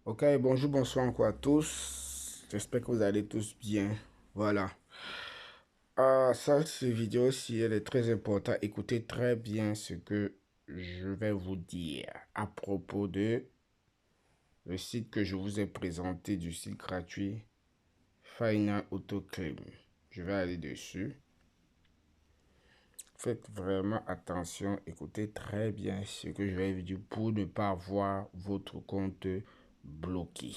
Ok, bonjour, bonsoir encore à tous. J'espère que vous allez tous bien. Voilà. Cette vidéo-ci, elle est très importante. Écoutez très bien ce que je vais vous dire à propos de le site que je vous ai présenté, du site gratuit Final Autoclaim. Je vais aller dessus. Faites vraiment attention, écoutez très bien ce que je vais vous dire pour ne pas avoir votre compte bloqué.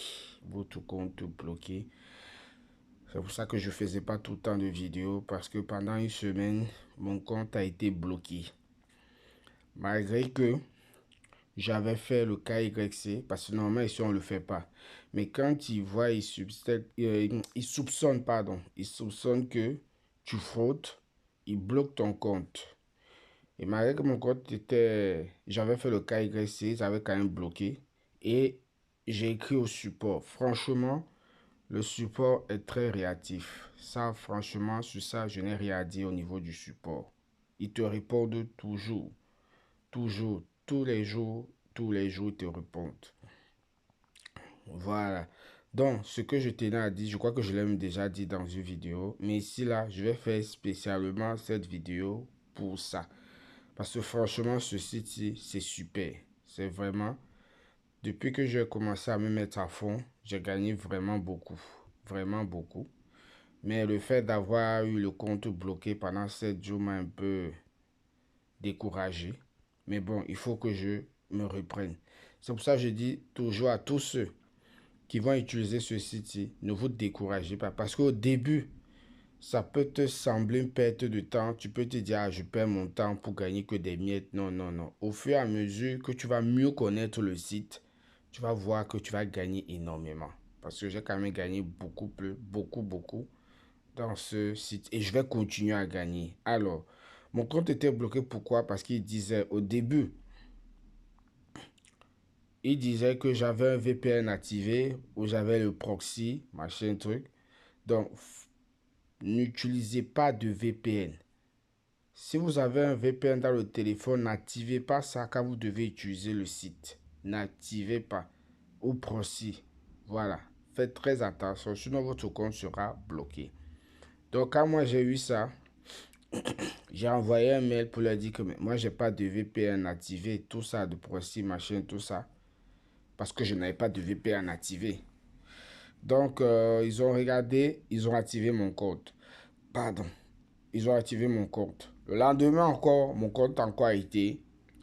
Votre compte bloqué. C'est pour ça que je ne faisais pas tout le temps de vidéos parce que pendant une semaine, mon compte a été bloqué. Malgré que j'avais fait le KYC, parce que normalement ici on ne le fait pas. Mais quand ils voient, ils soupçonnent que tu fraudes, ils bloquent ton compte. Et malgré que mon compte était, j'avais fait le KYC, j'avais quand même bloqué. Et j'ai écrit au support. Franchement, le support est très réactif. Ça, franchement, sur ça, je n'ai rien à dire au niveau du support. Ils te répondent toujours. Toujours. Tous les jours, ils te répondent. Voilà. Donc, ce que je tenais à dire, je crois que je l'ai déjà dit dans une vidéo. Mais ici, là, je vais faire spécialement cette vidéo pour ça. Parce que franchement, ce site-ci, c'est super. C'est vraiment... Depuis que j'ai commencé à me mettre à fond, j'ai gagné vraiment beaucoup. Vraiment beaucoup. Mais le fait d'avoir eu le compte bloqué pendant 7 jours m'a un peu découragé. Mais bon, il faut que je me reprenne. C'est pour ça que je dis toujours à tous ceux qui vont utiliser ce site-ci, ne vous découragez pas. Parce qu'au début, ça peut te sembler une perte de temps. Tu peux te dire, ah, je perds mon temps pour gagner que des miettes. Non, non, non. Au fur et à mesure que tu vas mieux connaître le site, tu vas voir que tu vas gagner énormément. Parce que j'ai quand même gagné beaucoup plus, beaucoup, beaucoup dans ce site et je vais continuer à gagner. Alors, mon compte était bloqué. Pourquoi? Parce qu'il disait au début, il disait que j'avais un VPN activé ou j'avais le proxy, machin truc. Donc, n'utilisez pas de VPN. Si vous avez un VPN dans le téléphone, n'activez pas ça quand vous devez utiliser le site. N'activez pas. Ou proxy. Voilà. Faites très attention, sinon votre compte sera bloqué. Donc, quand moi j'ai eu ça, j'ai envoyé un mail pour leur dire que moi, j'ai pas de VPN activé, tout ça, de proxy, machin, tout ça. Parce que je n'avais pas de VPN activé. Donc, ils ont regardé, ils ont activé mon compte. Pardon. Ils ont activé mon compte. Le lendemain encore, mon compte a encore été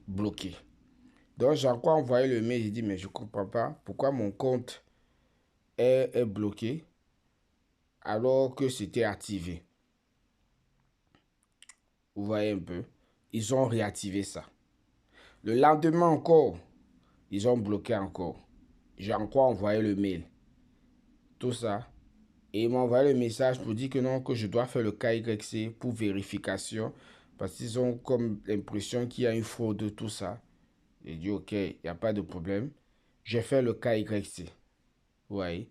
bloqué. Donc, j'ai encore envoyé le mail. J'ai dit, mais je ne comprends pas pourquoi mon compte est bloqué alors que c'était activé. Vous voyez un peu. Ils ont réactivé ça. Le lendemain encore, ils ont bloqué encore. J'ai encore envoyé le mail. Tout ça. Et ils m'ont envoyé le message pour dire que non, que je dois faire le KYC pour vérification. Parce qu'ils ont comme l'impression qu'il y a une fraude, tout ça. J'ai dit, ok, il n'y a pas de problème. J'ai fait le KYC. Vous voyez.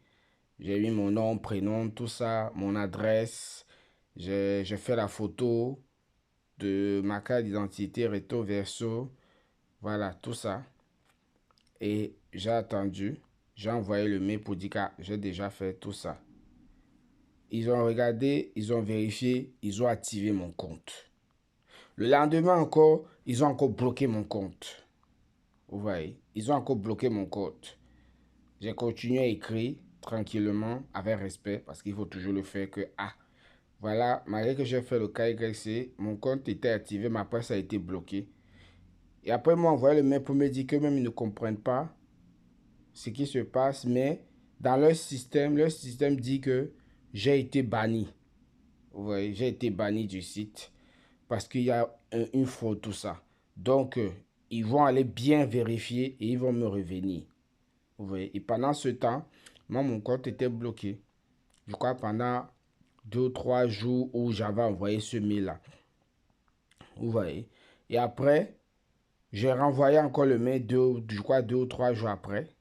J'ai mis mon nom, prénom, tout ça, mon adresse. J'ai fait la photo de ma carte d'identité, recto verso. Voilà, tout ça. Et j'ai attendu. J'ai envoyé le mail pour dire que j'ai déjà fait tout ça. Ils ont regardé, ils ont vérifié, ils ont activé mon compte. Le lendemain encore, ils ont encore bloqué mon compte. Vous voyez, ils ont encore bloqué mon compte. J'ai continué à écrire tranquillement, avec respect, parce qu'il faut toujours le faire que, ah, voilà, malgré que j'ai fait le KYC, mon compte était activé, mais après ça a été bloqué. Et après, ils m'ont envoyé le mail pour me dire que même ils ne comprennent pas ce qui se passe, mais dans leur système dit que j'ai été banni. Vous voyez, j'ai été banni du site parce qu'il y a une faute, tout ça. Donc, ils vont aller bien vérifier et ils vont me revenir. Vous voyez, et pendant ce temps, moi, mon compte était bloqué. Je crois pendant 2 ou 3 jours où j'avais envoyé ce mail-là. Vous voyez. Et après, j'ai renvoyé encore le mail, je crois 2 ou 3 jours après.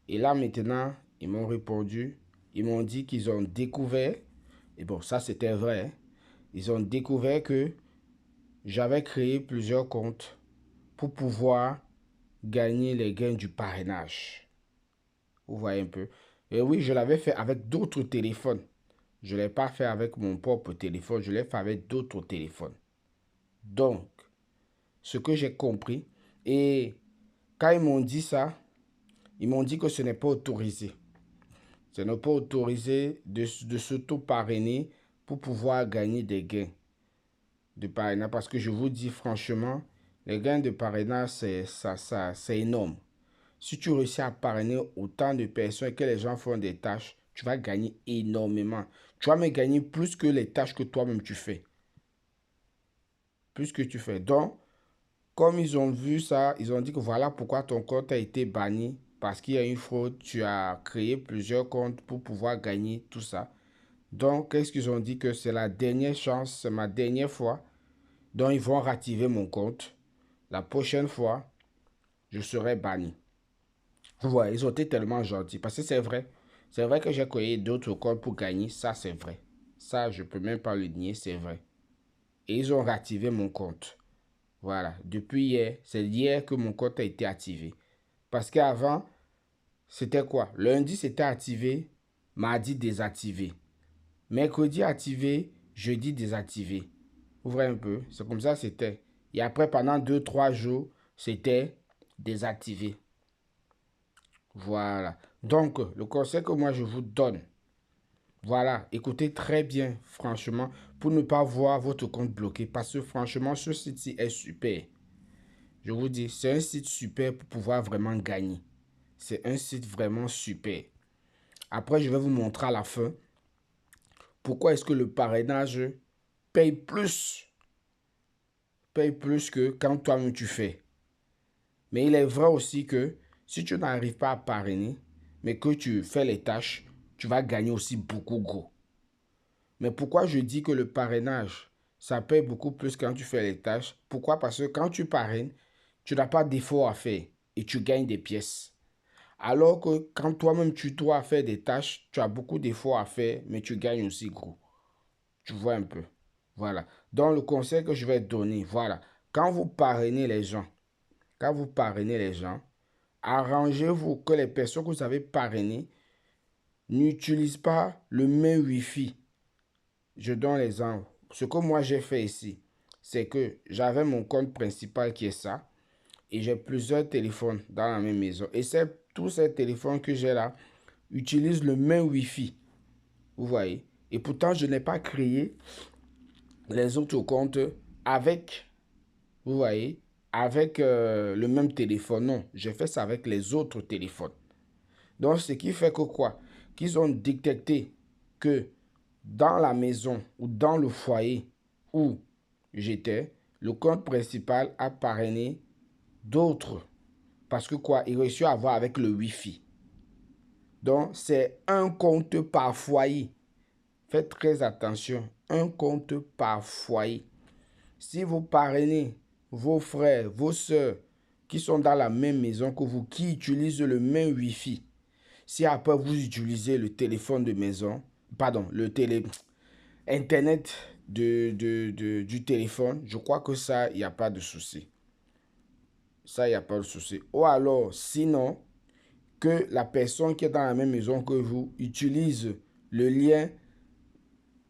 Et là, maintenant, ils m'ont répondu. Ils m'ont dit qu'ils ont découvert, et bon, ça c'était vrai, hein. Ils ont découvert que j'avais créé plusieurs comptes pour pouvoir gagner les gains du parrainage. Vous voyez un peu. Et oui, je l'avais fait avec d'autres téléphones. Je ne l'ai pas fait avec mon propre téléphone, je l'ai fait avec d'autres téléphones. Donc, ce que j'ai compris, et quand ils m'ont dit ça, ils m'ont dit que ce n'est pas autorisé. Ce n'est pas autorisé de s'auto-parrainer pour pouvoir gagner des gains de parrainage. Parce que je vous dis franchement, les gains de parrainage, c'est énorme. Si tu réussis à parrainer autant de personnes et que les gens font des tâches, tu vas gagner énormément. Tu vas même gagner plus que les tâches que toi-même tu fais. Plus que tu fais. Donc, comme ils ont vu ça, ils ont dit que voilà pourquoi ton compte a été banni. Parce qu'il y a une fraude, tu as créé plusieurs comptes pour pouvoir gagner tout ça. Donc, qu'est-ce qu'ils ont dit? Que c'est la dernière chance, c'est ma dernière fois. Donc, ils vont réactiver mon compte. La prochaine fois, je serai banni. Ouais, ils ont été tellement gentils. Parce que c'est vrai. C'est vrai que j'ai créé d'autres comptes pour gagner. Ça, c'est vrai. Ça, je peux même pas le nier, c'est vrai. Et ils ont réactivé mon compte. Voilà. Depuis hier, c'est hier que mon compte a été activé. Parce qu'avant, c'était quoi? Lundi, c'était activé. Mardi, désactivé. Mercredi, activé. Jeudi, désactivé. Ouvrez un peu. C'est comme ça que c'était. Et après, pendant 2, 3 jours, c'était désactivé. Voilà. Donc, le conseil que moi je vous donne, voilà, écoutez très bien, franchement, pour ne pas voir votre compte bloqué. Parce que franchement, ce site-ci est super. Je vous dis, c'est un site super pour pouvoir vraiment gagner. C'est un site vraiment super. Après, je vais vous montrer à la fin pourquoi est-ce que le parrainage paye plus, paye plus que quand toi-même tu fais. Mais il est vrai aussi que si tu n'arrives pas à parrainer, mais que tu fais les tâches, tu vas gagner aussi beaucoup gros. Mais pourquoi je dis que le parrainage, ça paye beaucoup plus quand tu fais les tâches? Pourquoi? Parce que quand tu parraines, tu n'as pas d'effort à faire et tu gagnes des pièces. Alors que quand toi-même tu dois faire des tâches, tu as beaucoup d'efforts à faire, mais tu gagnes aussi gros. Tu vois un peu. Voilà. Donc le conseil que je vais donner, voilà. Quand vous parrainez les gens, quand vous parrainez les gens, arrangez-vous que les personnes que vous avez parrainées n'utilisent pas le même Wi-Fi. Je donne l'exemple. Ce que moi j'ai fait ici, c'est que j'avais mon compte principal qui est ça, et j'ai plusieurs téléphones dans la même maison. Et tous ces téléphones que j'ai là utilisent le même Wi-Fi. Vous voyez? Et pourtant, je n'ai pas créé les autres comptes avec, vous voyez, avec le même téléphone. Non, j'ai fait ça avec les autres téléphones. Donc, ce qui fait que quoi? Qu'ils ont détecté que dans la maison ou dans le foyer où j'étais, le compte principal a parrainé d'autres. Parce que quoi? Il réussit à avoir avec le Wi-Fi. Donc, c'est un compte par foyer. Faites très attention. Un compte par foyer. Si vous parrainez vos frères, vos soeurs qui sont dans la même maison que vous, qui utilisent le même Wi-Fi, si après vous utilisez le téléphone de maison, pardon, Internet du téléphone, je crois que ça, il n'y a pas de souci. Ça, il n'y a pas de souci. Ou alors, sinon, que la personne qui est dans la même maison que vous utilise le lien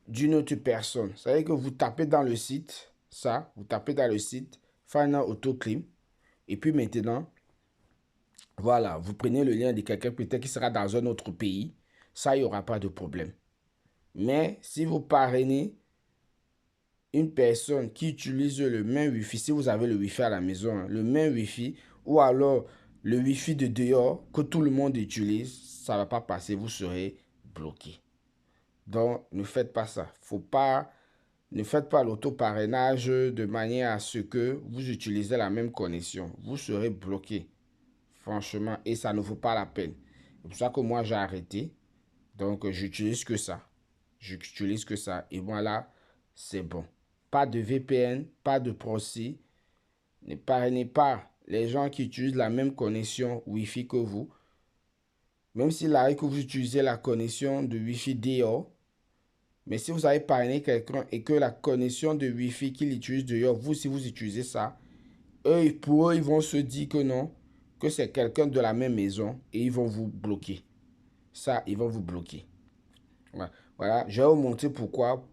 d'une autre personne. Ça veut dire que vous tapez dans le site, ça, vous tapez dans le site, Final Autoclim, et puis maintenant, voilà, vous prenez le lien de quelqu'un peut-être qui sera dans un autre pays, ça, il n'y aura pas de problème. Mais si vous parrainez une personne qui utilise le même Wi-Fi, si vous avez le Wi-Fi à la maison, hein, le même Wi-Fi, ou alors le Wi-Fi de dehors que tout le monde utilise, ça ne va pas passer, vous serez bloqué. Donc, ne faites pas ça. Ne faites pas l'auto-parrainage de manière à ce que vous utilisez la même connexion. Vous serez bloqué, franchement, et ça ne vaut pas la peine. C'est pour ça que moi, j'ai arrêté. Donc, j'utilise que ça. J'utilise que ça. Et voilà, c'est bon. Pas de VPN, pas de proxy. Ne parrainez pas les gens qui utilisent la même connexion Wi-Fi que vous. Même s'il arrive que vous utilisez la connexion de Wi-Fi dehors. Mais si vous avez parrainé quelqu'un et que la connexion de Wi-Fi qu'il utilise dehors, vous, si vous utilisez ça, pour eux, ils vont se dire que non, que c'est quelqu'un de la même maison et ils vont vous bloquer. ça, ils vont vous bloquer. Voilà, je vais vous montrer pourquoi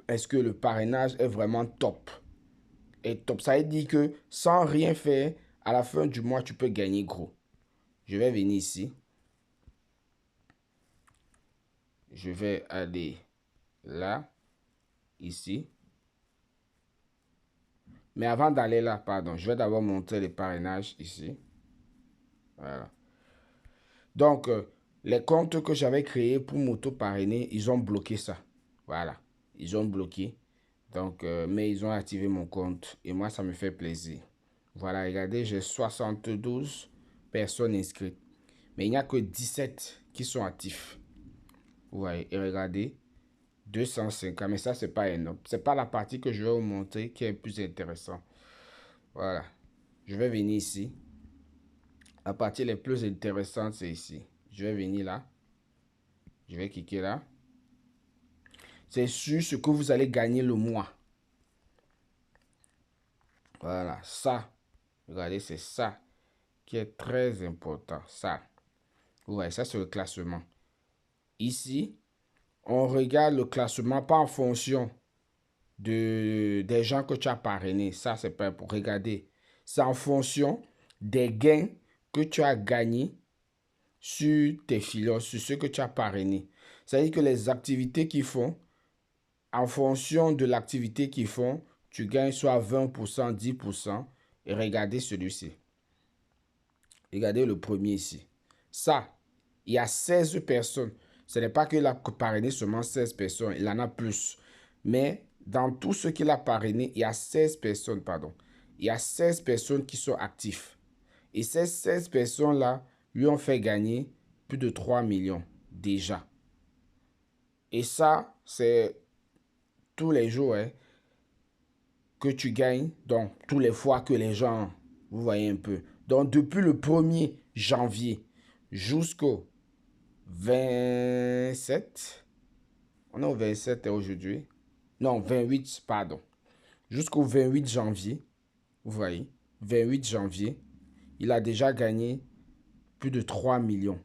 est-ce que le parrainage est vraiment top. Et top, ça veut dire que sans rien faire, à la fin du mois, tu peux gagner gros. Je vais venir ici. Je vais aller là, ici. Mais avant d'aller là, pardon, je vais d'abord montrer les parrainages ici. Voilà. Donc, les comptes que j'avais créés pour m'auto-parrainer, ils ont bloqué ça. Voilà. Ils ont bloqué. Donc, mais ils ont activé mon compte. Et moi, ça me fait plaisir. Voilà, regardez, j'ai 72 personnes inscrites. Mais il n'y a que 17 qui sont actifs. Vous voyez, et regardez, 250. Mais ça, c'est pas énorme. C'est pas la partie que je vais vous montrer qui est plus intéressante. Voilà. Je vais venir ici. La partie les plus intéressantes, c'est ici. Je vais venir là. Je vais cliquer là. C'est sur ce que vous allez gagner le mois. Voilà, ça. Regardez, c'est ça qui est très important. Ça. Vous voyez, ça, c'est le classement. Ici, on regarde le classement pas en fonction des gens que tu as parrainés. Ça, c'est pas pour regarder. C'est en fonction des gains que tu as gagnés sur tes filons, sur ceux que tu as parrainés. C'est-à-dire que les activités qu'ils font, en fonction de l'activité qu'ils font, tu gagnes soit 20%, 10%. Et regardez celui-ci. Regardez le premier ici. Ça, il y a 16 personnes. Ce n'est pas qu'il a parrainé seulement 16 personnes, il en a plus. Mais dans tout ce qu'il a parrainé, il y a 16 personnes, pardon. Il y a 16 personnes qui sont actives. Et ces 16 personnes-là lui ont fait gagner plus de 3 millions déjà. Et ça, c'est tous les jours hein, que tu gagnes. Donc, tous les fois que les gens, vous voyez un peu. Donc, depuis le 1er janvier jusqu'au 27, on est au 27 aujourd'hui. Non, 28, pardon. Jusqu'au 28 janvier, vous voyez, 28 janvier, il a déjà gagné plus de 3 millions.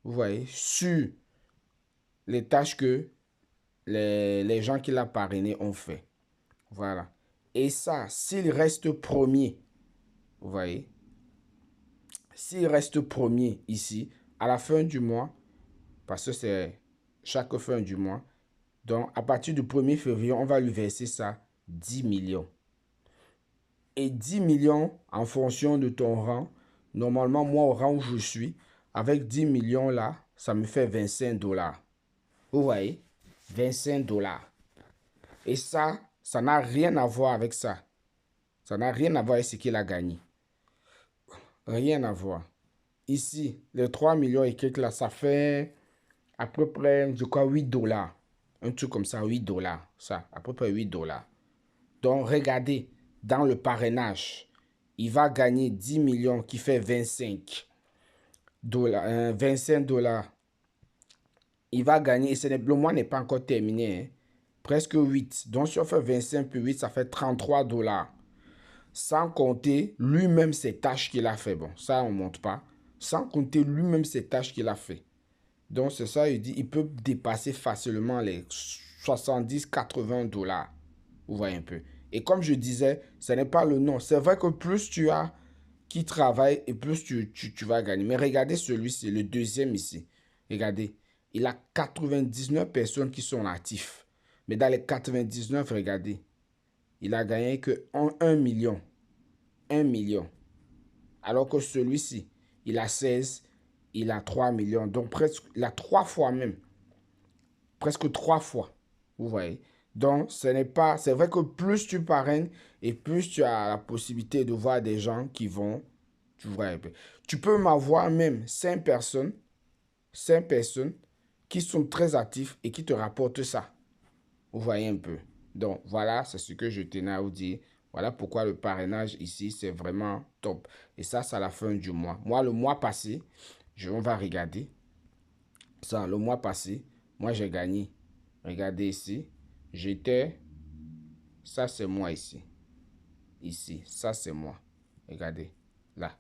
Vous voyez, sur les tâches que les gens qui l'ont parrainé ont fait. Voilà. Et ça, s'il reste premier, vous voyez, s'il reste premier ici, à la fin du mois, parce que c'est chaque fin du mois, donc à partir du 1er février, on va lui verser ça 10 millions. Et 10 millions en fonction de ton rang. Normalement, moi, au rang où je suis, avec 10 millions là, ça me fait 25 $. Vous voyez? 25 $. Et ça n'a rien à voir avec ça. Ça n'a rien à voir avec ce qu'il a gagné. Rien à voir. Ici, les 3 millions et quelques là, ça fait à peu près, je crois, 8 $. Un truc comme ça, 8 $. Ça, à peu près 8 $. Donc, regardez, dans le parrainage, il va gagner 10 millions qui fait 25 $. 25 $. Il va gagner, et le mois n'est pas encore terminé, hein, presque 8. Donc, si on fait 25 plus 8, ça fait 33 $. Sans compter lui-même ses tâches qu'il a fait. Bon, ça, on ne monte pas. Sans compter lui-même ses tâches qu'il a fait. Donc, c'est ça, il dit, il peut dépasser facilement les 70-80 $. Vous voyez un peu. Et comme je disais, ce n'est pas le nom. C'est vrai que plus tu as qui travaille et plus tu vas gagner. Mais regardez celui-ci, le deuxième ici. Regardez, il a 99 personnes qui sont actifs. Mais dans les 99, regardez, il a gagné que 1 million. 1 million. Alors que celui-ci, il a 16, il a 3 millions. Donc presque, il a 3 fois même. Presque 3 fois. Vous voyez. Donc, ce n'est pas... C'est vrai que plus tu parraines et plus tu as la possibilité de voir des gens qui vont... Tu vois un peu. Tu peux m'avoir même 5 personnes qui sont très actifs et qui te rapportent ça. Vous voyez un peu. Donc, voilà, c'est ce que je tenais à vous dire. Voilà pourquoi le parrainage ici, c'est vraiment top. Et ça, c'est à la fin du mois. Moi, le mois passé, on va regarder. Ça, le mois passé, moi, j'ai gagné. Regardez ici. J'étais... Ça, c'est moi ici. Ici, ça, c'est moi. Regardez, là.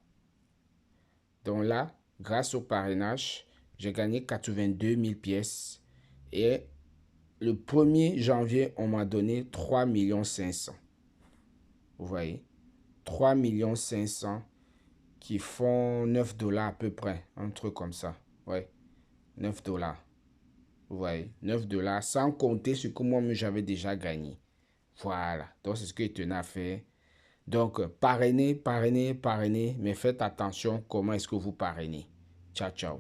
Donc là, grâce au parrainage, J'ai gagné 82 000 pièces. Et le 1er janvier, on m'a donné 3 500 000. Vous voyez? 3 500 000 qui font 9 $ à peu près. Un truc comme ça. Ouais. 9 $. Vous voyez? 9 $ sans compter ce que moi-même j'avais déjà gagné. Voilà. Donc, c'est ce que tenait à faire. Donc, parrainez, parrainez, parrainez. Mais faites attention comment est-ce que vous parrainez. Ciao, ciao.